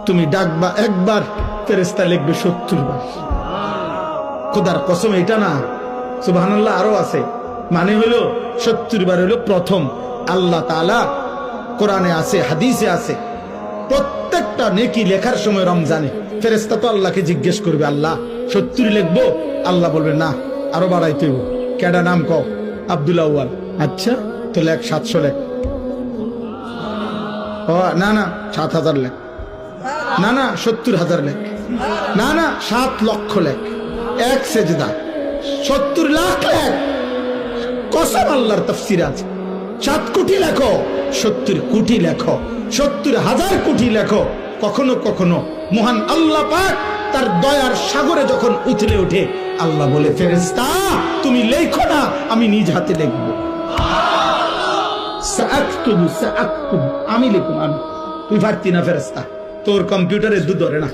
তুমি ডাকবা একবার, ফেরেশতা লিখবে 70 বার। খোদার কসম, এটা না, সুবহানাল্লাহ আরো আছে। মানে হলো 70 বার হলো প্রথম। আল্লাহ তাআলা কোরআনে আছে, হাদিসে আছে, প্রত্যেকটা নেকি লেখার সময় রমজানে ফেরেশতা তো আল্লাহকে জিজ্ঞেস করবে, আল্লাহ 70 লিখবো? আল্লাহ বলবে না, আরো বাড়াইতে হইব। কেডা নাম কও? আব্দুল আউয়াল। আচ্ছা, তো লেখ 700 লেখ। ও না না, 7000 লেখ। না না, 70,000 লেখ। না না, 7 লক্ষ লেখ। এক সেজদা 70 লাখ লেখ। কসম আল্লাহর তাফসীর আছে। 7 কোটি লেখো, 70 কোটি লেখো, 70,000 কোটি লেখো। কখনো কখনো মহান আল্লাহ পাক তার দয়ার সাগরে যখন উথলে ওঠে, আল্লাহ বলে, ফেরেশতা তুমি লেখো না, আমি নিজ হাতে লিখবো। সাআকতুবু, আমি লিখবো। আমি, তুই পারতি না ফেরেশতা, তোর কম্পিউটারে দুধ ধরে না।